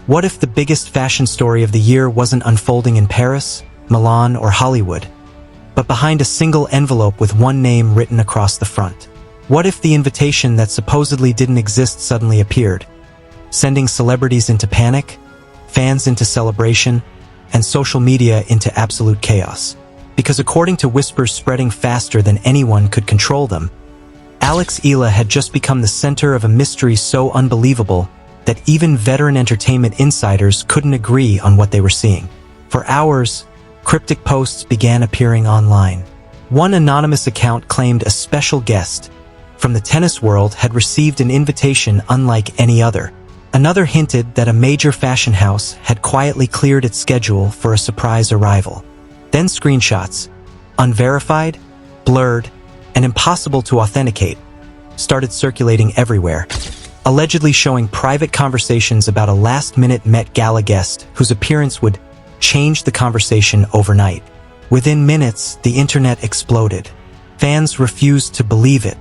What if the biggest fashion story of the year wasn't unfolding in Paris, Milan, or Hollywood, but behind a single envelope with one name written across the front? What if the invitation that supposedly didn't exist suddenly appeared, sending celebrities into panic, fans into celebration, and social media into absolute chaos? Because according to whispers spreading faster than anyone could control them, Eala had just become the center of a mystery so unbelievable that even veteran entertainment insiders couldn't agree on what they were seeing. For hours, cryptic posts began appearing online. One anonymous account claimed a special guest from the tennis world had received an invitation unlike any other. Another hinted that a major fashion house had quietly cleared its schedule for a surprise arrival. Then screenshots, unverified, blurred, and impossible to authenticate, started circulating everywhere, allegedly showing private conversations about a last-minute Met Gala guest whose appearance would change the conversation overnight. Within minutes, the internet exploded. Fans refused to believe it.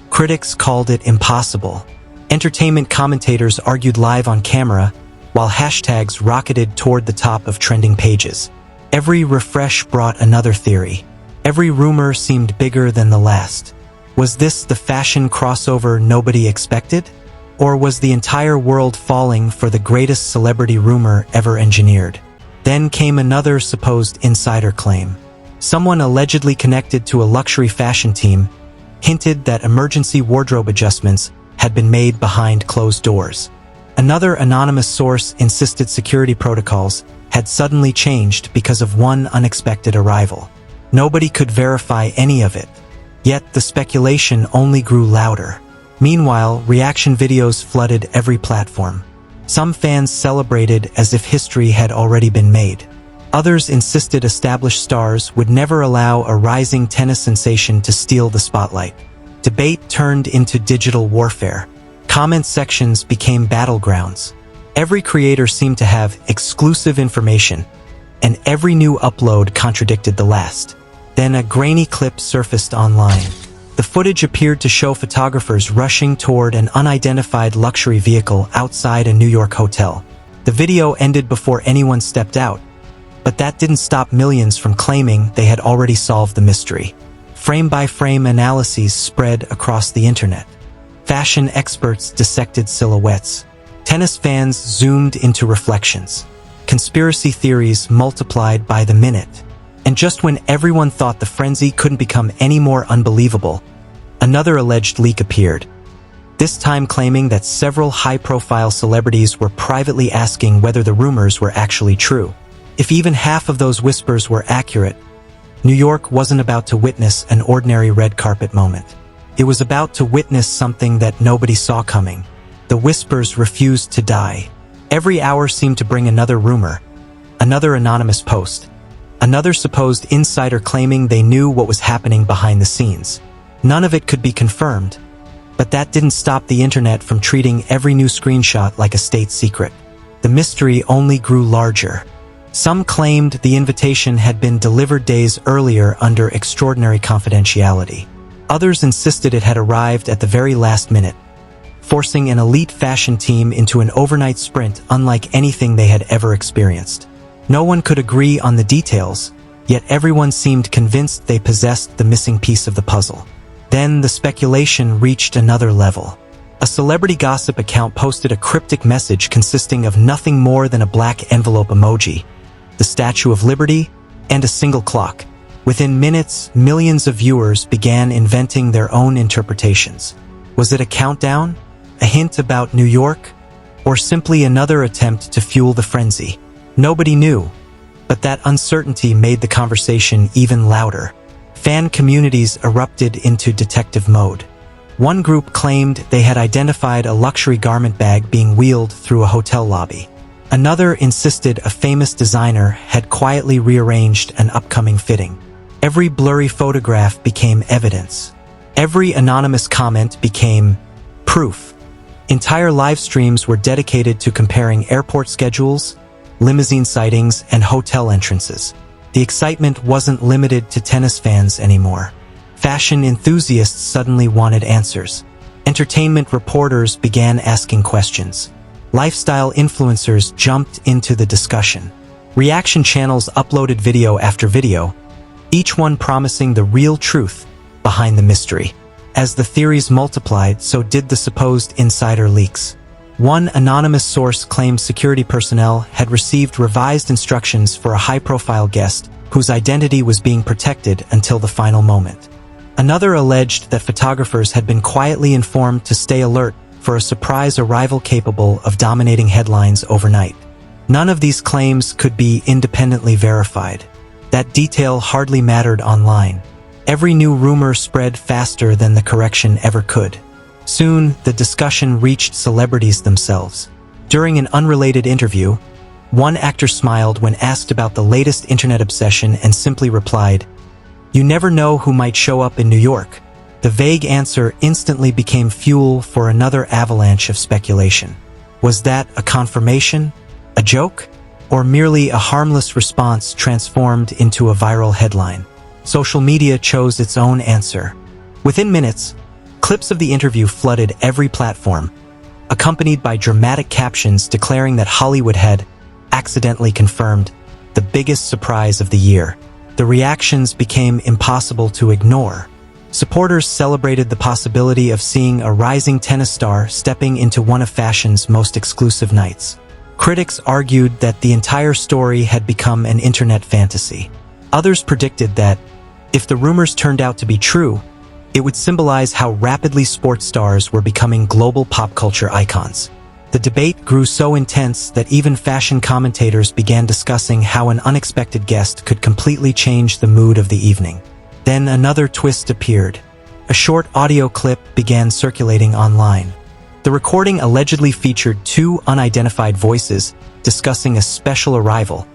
Critics called it impossible. Entertainment commentators argued live on camera, while hashtags rocketed toward the top of trending pages. Every refresh brought another theory. Every rumor seemed bigger than the last. Was this the fashion crossover nobody expected? Or was the entire world falling for the greatest celebrity rumor ever engineered? Then came another supposed insider claim. Someone allegedly connected to a luxury fashion team hinted that emergency wardrobe adjustments had been made behind closed doors. Another anonymous source insisted security protocols had suddenly changed because of one unexpected arrival. Nobody could verify any of it, yet the speculation only grew louder. Meanwhile, reaction videos flooded every platform. Some fans celebrated as if history had already been made. Others insisted established stars would never allow a rising tennis sensation to steal the spotlight. Debate turned into digital warfare. Comment sections became battlegrounds. Every creator seemed to have exclusive information, and every new upload contradicted the last. Then a grainy clip surfaced online. The footage appeared to show photographers rushing toward an unidentified luxury vehicle outside a New York hotel. The video ended before anyone stepped out, but that didn't stop millions from claiming they had already solved the mystery. Frame-by-frame analyses spread across the internet. Fashion experts dissected silhouettes. Tennis fans zoomed into reflections. Conspiracy theories multiplied by the minute. And just when everyone thought the frenzy couldn't become any more unbelievable, another alleged leak appeared. This time claiming that several high-profile celebrities were privately asking whether the rumors were actually true. If even half of those whispers were accurate, New York wasn't about to witness an ordinary red carpet moment. It was about to witness something that nobody saw coming. The whispers refused to die. Every hour seemed to bring another rumor, another anonymous post, another supposed insider claiming they knew what was happening behind the scenes. None of it could be confirmed, but that didn't stop the internet from treating every new screenshot like a state secret. The mystery only grew larger. Some claimed the invitation had been delivered days earlier under extraordinary confidentiality. Others insisted it had arrived at the very last minute, forcing an elite fashion team into an overnight sprint unlike anything they had ever experienced. No one could agree on the details, yet everyone seemed convinced they possessed the missing piece of the puzzle. Then the speculation reached another level. A celebrity gossip account posted a cryptic message consisting of nothing more than a black envelope emoji, the Statue of Liberty, and a single clock. Within minutes, millions of viewers began inventing their own interpretations. Was it a countdown? A hint about New York? Or simply another attempt to fuel the frenzy? Nobody knew, but that uncertainty made the conversation even louder. Fan communities erupted into detective mode. One group claimed they had identified a luxury garment bag being wheeled through a hotel lobby. Another insisted a famous designer had quietly rearranged an upcoming fitting. Every blurry photograph became evidence. Every anonymous comment became proof. Entire live streams were dedicated to comparing airport schedules, limousine sightings, and hotel entrances. The excitement wasn't limited to tennis fans anymore. Fashion enthusiasts suddenly wanted answers. Entertainment reporters began asking questions. Lifestyle influencers jumped into the discussion. Reaction channels uploaded video after video, each one promising the real truth behind the mystery. As the theories multiplied, so did the supposed insider leaks. One anonymous source claimed security personnel had received revised instructions for a high-profile guest whose identity was being protected until the final moment. Another alleged that photographers had been quietly informed to stay alert for a surprise arrival capable of dominating headlines overnight. None of these claims could be independently verified. That detail hardly mattered online. Every new rumor spread faster than the correction ever could. Soon, the discussion reached celebrities themselves. During an unrelated interview, one actor smiled when asked about the latest internet obsession and simply replied, "You never know who might show up in New York." The vague answer instantly became fuel for another avalanche of speculation. Was that a confirmation, a joke, or merely a harmless response transformed into a viral headline? Social media chose its own answer. Within minutes, clips of the interview flooded every platform, accompanied by dramatic captions declaring that Hollywood had accidentally confirmed the biggest surprise of the year. The reactions became impossible to ignore. Supporters celebrated the possibility of seeing a rising tennis star stepping into one of fashion's most exclusive nights. Critics argued that the entire story had become an internet fantasy. Others predicted that, if the rumors turned out to be true, it would symbolize how rapidly sports stars were becoming global pop culture icons. The debate grew so intense that even fashion commentators began discussing how an unexpected guest could completely change the mood of the evening. Then another twist appeared. A short audio clip began circulating online. The recording allegedly featured two unidentified voices discussing a special arrival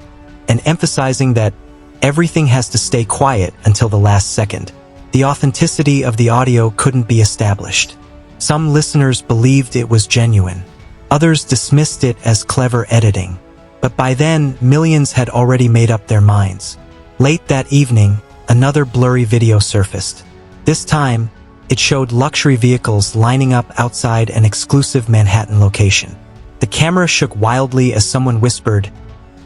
and emphasizing that everything has to stay quiet until the last second. The authenticity of the audio couldn't be established. Some listeners believed it was genuine. Others dismissed it as clever editing. But by then, millions had already made up their minds. Late that evening, another blurry video surfaced. This time, it showed luxury vehicles lining up outside an exclusive Manhattan location. The camera shook wildly as someone whispered,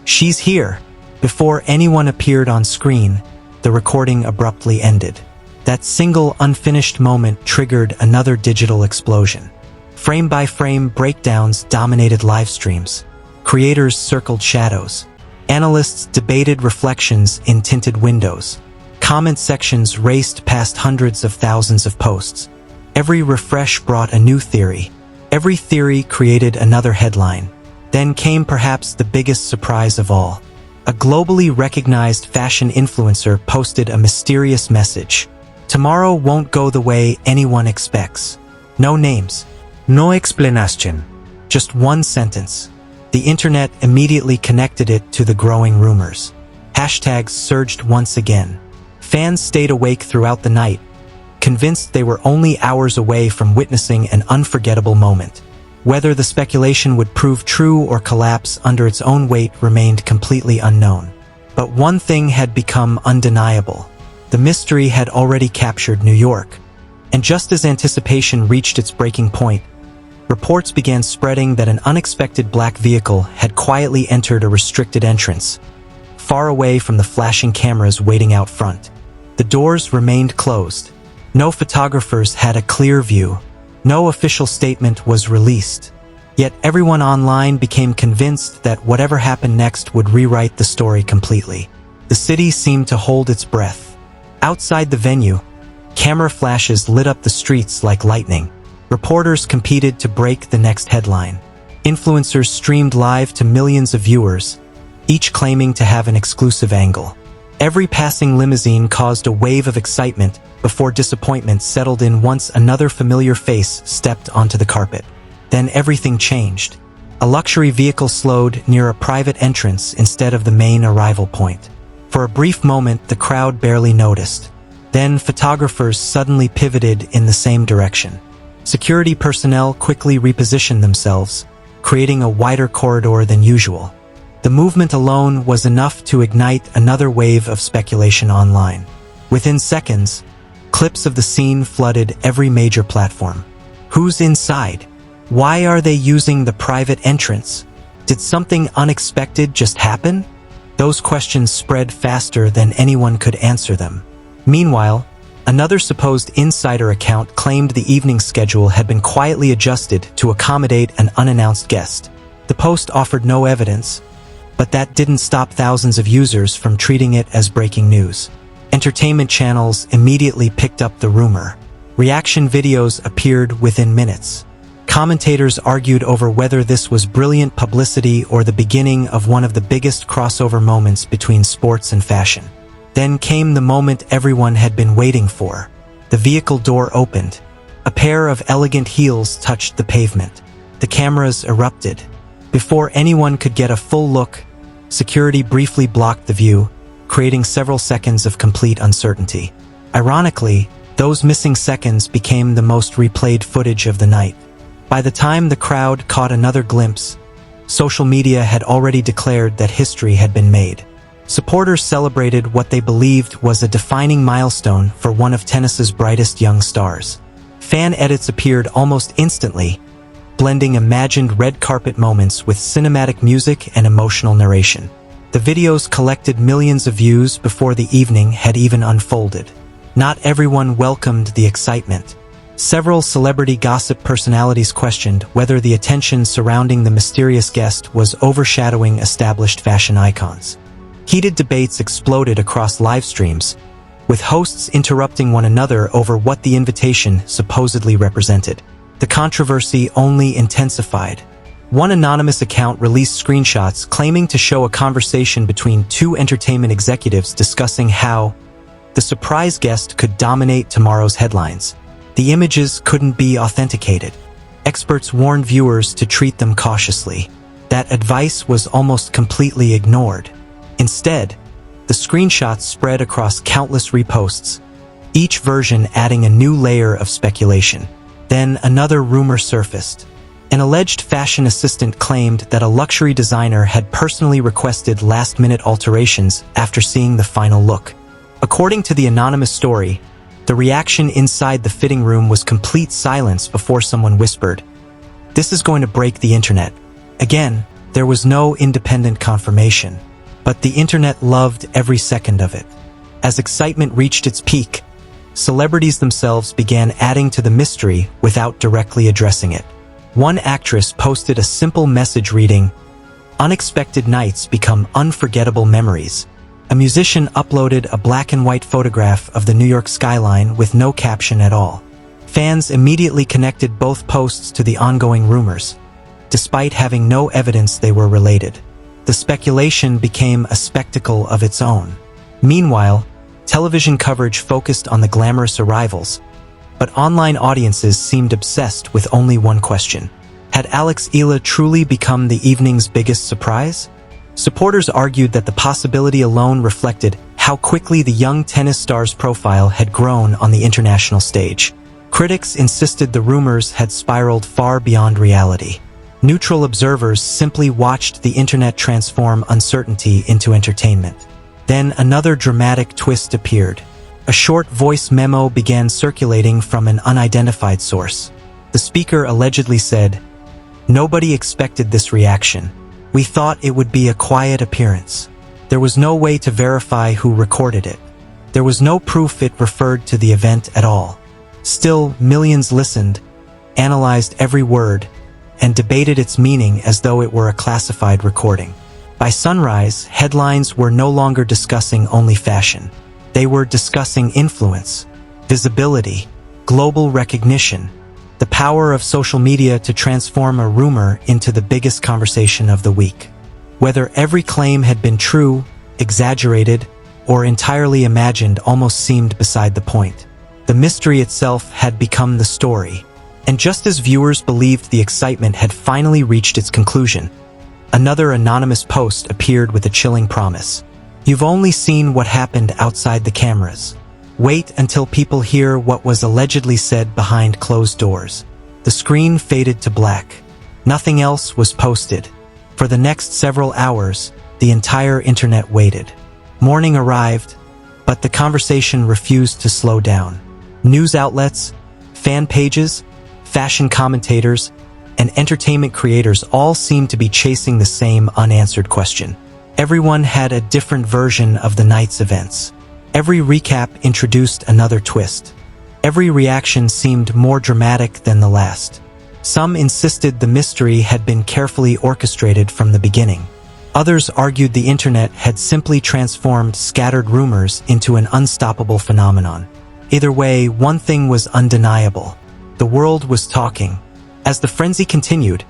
"She's here." Before anyone appeared on screen, the recording abruptly ended. That single unfinished moment triggered another digital explosion. Frame-by-frame breakdowns dominated live streams. Creators circled shadows. Analysts debated reflections in tinted windows. Comment sections raced past hundreds of thousands of posts. Every refresh brought a new theory. Every theory created another headline. Then came perhaps the biggest surprise of all. A globally recognized fashion influencer posted a mysterious message. "Tomorrow won't go the way anyone expects." No names. No explanation. Just one sentence. The internet immediately connected it to the growing rumors. Hashtags surged once again. Fans stayed awake throughout the night, convinced they were only hours away from witnessing an unforgettable moment. Whether the speculation would prove true or collapse under its own weight remained completely unknown. But one thing had become undeniable. The mystery had already captured New York. And just as anticipation reached its breaking point, reports began spreading that an unexpected black vehicle had quietly entered a restricted entrance, far away from the flashing cameras waiting out front. The doors remained closed. No photographers had a clear view. No official statement was released. Yet everyone online became convinced that whatever happened next would rewrite the story completely. The city seemed to hold its breath. Outside the venue, camera flashes lit up the streets like lightning. Reporters competed to break the next headline. Influencers streamed live to millions of viewers, each claiming to have an exclusive angle. Every passing limousine caused a wave of excitement before disappointment settled in once another familiar face stepped onto the carpet. Then everything changed. A luxury vehicle slowed near a private entrance instead of the main arrival point. For a brief moment, the crowd barely noticed. Then photographers suddenly pivoted in the same direction. Security personnel quickly repositioned themselves, creating a wider corridor than usual. The movement alone was enough to ignite another wave of speculation online. Within seconds, clips of the scene flooded every major platform. Who's inside? Why are they using the private entrance? Did something unexpected just happen? Those questions spread faster than anyone could answer them. Meanwhile, another supposed insider account claimed the evening schedule had been quietly adjusted to accommodate an unannounced guest. The post offered no evidence, but that didn't stop thousands of users from treating it as breaking news. Entertainment channels immediately picked up the rumor. Reaction videos appeared within minutes. Commentators argued over whether this was brilliant publicity or the beginning of one of the biggest crossover moments between sports and fashion. Then came the moment everyone had been waiting for. The vehicle door opened. A pair of elegant heels touched the pavement. The cameras erupted. Before anyone could get a full look, security briefly blocked the view, creating several seconds of complete uncertainty. Ironically, those missing seconds became the most replayed footage of the night. By the time the crowd caught another glimpse, social media had already declared that history had been made. Supporters celebrated what they believed was a defining milestone for one of tennis's brightest young stars. Fan edits appeared almost instantly, blending imagined red carpet moments with cinematic music and emotional narration. The videos collected millions of views before the evening had even unfolded. Not everyone welcomed the excitement. Several celebrity gossip personalities questioned whether the attention surrounding the mysterious guest was overshadowing established fashion icons. Heated debates exploded across live streams, with hosts interrupting one another over what the invitation supposedly represented. The controversy only intensified. One anonymous account released screenshots claiming to show a conversation between two entertainment executives discussing how the surprise guest could dominate tomorrow's headlines. The images couldn't be authenticated. Experts warned viewers to treat them cautiously. That advice was almost completely ignored. Instead, the screenshots spread across countless reposts, each version adding a new layer of speculation. Then another rumor surfaced. An alleged fashion assistant claimed that a luxury designer had personally requested last-minute alterations after seeing the final look. According to the anonymous story, the reaction inside the fitting room was complete silence before someone whispered, "This is going to break the internet." Again, there was no independent confirmation, but the internet loved every second of it. As excitement reached its peak, celebrities themselves began adding to the mystery without directly addressing it. One actress posted a simple message reading, "Unexpected nights become unforgettable memories." A musician uploaded a black and white photograph of the New York skyline with no caption at all. Fans immediately connected both posts to the ongoing rumors, despite having no evidence they were related. The speculation became a spectacle of its own. Meanwhile, television coverage focused on the glamorous arrivals, but online audiences seemed obsessed with only one question. Had Eala truly become the evening's biggest surprise? Supporters argued that the possibility alone reflected how quickly the young tennis star's profile had grown on the international stage. Critics insisted the rumors had spiraled far beyond reality. Neutral observers simply watched the internet transform uncertainty into entertainment. Then another dramatic twist appeared. A short voice memo began circulating from an unidentified source. The speaker allegedly said, "Nobody expected this reaction. We thought it would be a quiet appearance." There was no way to verify who recorded it. There was no proof it referred to the event at all. Still, millions listened, analyzed every word, and debated its meaning as though it were a classified recording. By sunrise, headlines were no longer discussing only fashion. They were discussing influence, visibility, global recognition, the power of social media to transform a rumor into the biggest conversation of the week. Whether every claim had been true, exaggerated, or entirely imagined almost seemed beside the point. The mystery itself had become the story. And just as viewers believed the excitement had finally reached its conclusion, another anonymous post appeared with a chilling promise. "You've only seen what happened outside the cameras. Wait until people hear what was allegedly said behind closed doors." The screen faded to black. Nothing else was posted. For the next several hours, the entire internet waited. Morning arrived, but the conversation refused to slow down. News outlets, fan pages, fashion commentators, and entertainment creators all seemed to be chasing the same unanswered question. Everyone had a different version of the night's events. Every recap introduced another twist. Every reaction seemed more dramatic than the last. Some insisted the mystery had been carefully orchestrated from the beginning. Others argued the internet had simply transformed scattered rumors into an unstoppable phenomenon. Either way, one thing was undeniable. The world was talking. As the frenzy continued,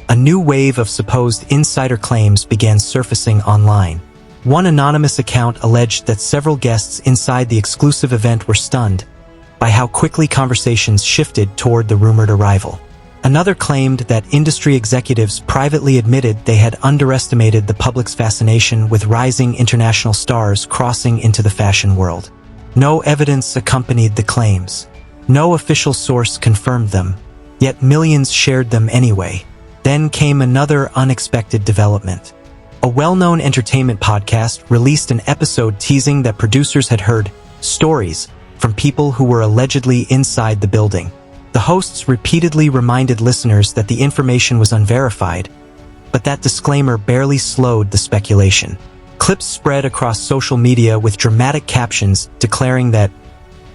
a new wave of supposed insider claims began surfacing online. One anonymous account alleged that several guests inside the exclusive event were stunned by how quickly conversations shifted toward the rumored arrival. Another claimed that industry executives privately admitted they had underestimated the public's fascination with rising international stars crossing into the fashion world. No evidence accompanied the claims. No official source confirmed them, yet millions shared them anyway. Then came another unexpected development. A well-known entertainment podcast released an episode teasing that producers had heard stories from people who were allegedly inside the building. The hosts repeatedly reminded listeners that the information was unverified, but that disclaimer barely slowed the speculation. Clips spread across social media with dramatic captions declaring that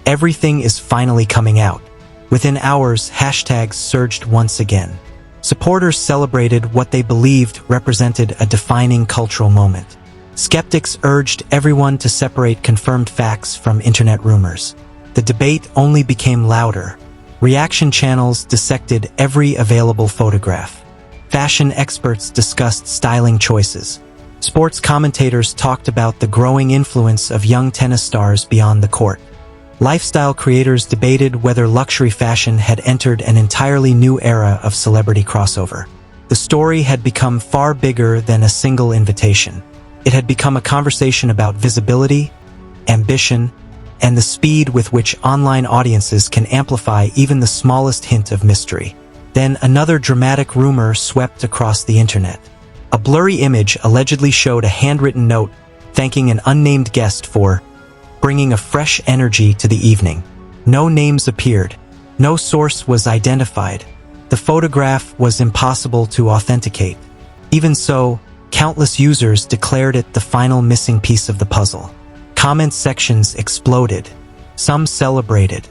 everything is finally coming out. Within hours, hashtags surged once again. Supporters celebrated what they believed represented a defining cultural moment. Skeptics urged everyone to separate confirmed facts from internet rumors. The debate only became louder. Reaction channels dissected every available photograph. Fashion experts discussed styling choices. Sports commentators talked about the growing influence of young tennis stars beyond the court. Lifestyle creators debated whether luxury fashion had entered an entirely new era of celebrity crossover. The story had become far bigger than a single invitation. It had become a conversation about visibility, ambition, and the speed with which online audiences can amplify even the smallest hint of mystery. Then another dramatic rumor swept across the internet. A blurry image allegedly showed a handwritten note thanking an unnamed guest for bringing a fresh energy to the evening. No names appeared. No source was identified. The photograph was impossible to authenticate. Even so, countless users declared it the final missing piece of the puzzle. Comment sections exploded. Some celebrated.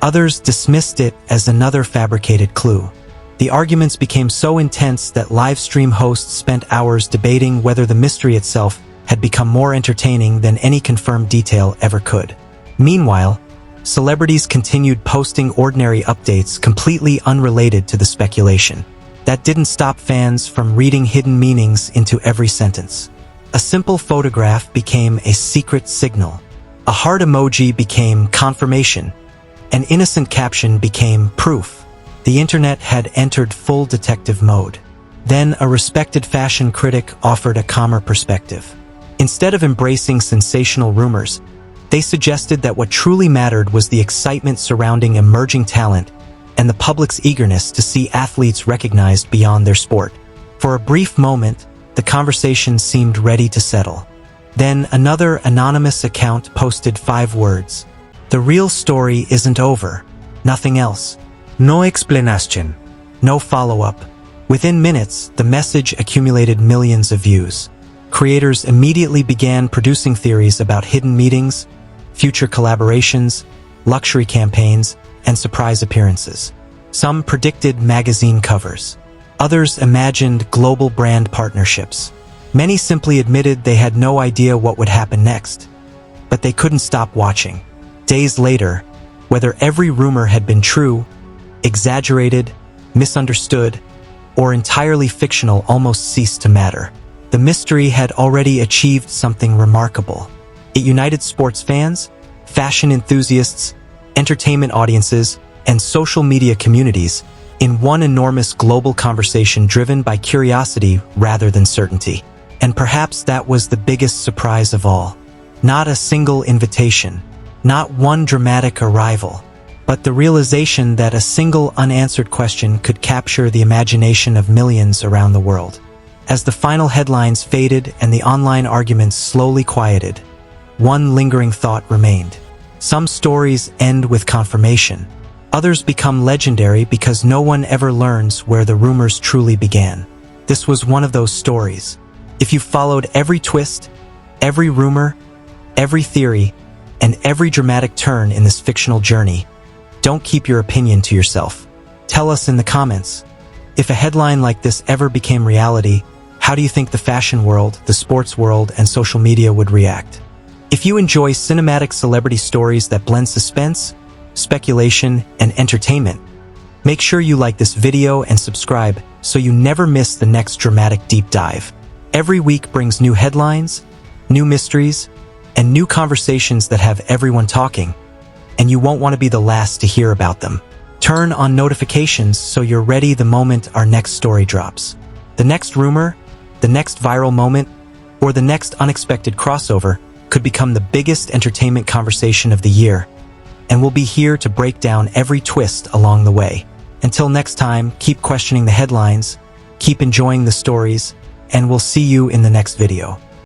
Others dismissed it as another fabricated clue. The arguments became so intense that live stream hosts spent hours debating whether the mystery itself had become more entertaining than any confirmed detail ever could. Meanwhile, celebrities continued posting ordinary updates completely unrelated to the speculation. That didn't stop fans from reading hidden meanings into every sentence. A simple photograph became a secret signal. A heart emoji became confirmation. An innocent caption became proof. The internet had entered full detective mode. Then a respected fashion critic offered a calmer perspective. Instead of embracing sensational rumors, they suggested that what truly mattered was the excitement surrounding emerging talent and the public's eagerness to see athletes recognized beyond their sport. For a brief moment, the conversation seemed ready to settle. Then another anonymous account posted 5 words. The real story isn't over. Nothing else. No explanation. No follow-up. Within minutes, the message accumulated millions of views. Creators immediately began producing theories about hidden meetings, future collaborations, luxury campaigns, and surprise appearances. Some predicted magazine covers. Others imagined global brand partnerships. Many simply admitted they had no idea what would happen next. But they couldn't stop watching. Days later, whether every rumor had been true, exaggerated, misunderstood, or entirely fictional almost ceased to matter. The mystery had already achieved something remarkable. It united sports fans, fashion enthusiasts, entertainment audiences, and social media communities in one enormous global conversation driven by curiosity rather than certainty. And perhaps that was the biggest surprise of all. Not a single invitation, not one dramatic arrival, but the realization that a single unanswered question could capture the imagination of millions around the world. As the final headlines faded and the online arguments slowly quieted, one lingering thought remained. Some stories end with confirmation. Others become legendary because no one ever learns where the rumors truly began. This was one of those stories. If you followed every twist, every rumor, every theory, and every dramatic turn in this fictional journey, don't keep your opinion to yourself. Tell us in the comments. If a headline like this ever became reality, how do you think the fashion world, the sports world, and social media would react? If you enjoy cinematic celebrity stories that blend suspense, speculation, and entertainment, make sure you like this video and subscribe so you never miss the next dramatic deep dive. Every week brings new headlines, new mysteries, and new conversations that have everyone talking, and you won't want to be the last to hear about them. Turn on notifications so you're ready the moment our next story drops. The next rumor, the next viral moment, or the next unexpected crossover could become the biggest entertainment conversation of the year, and we'll be here to break down every twist along the way. Until next time, keep questioning the headlines, keep enjoying the stories, and we'll see you in the next video.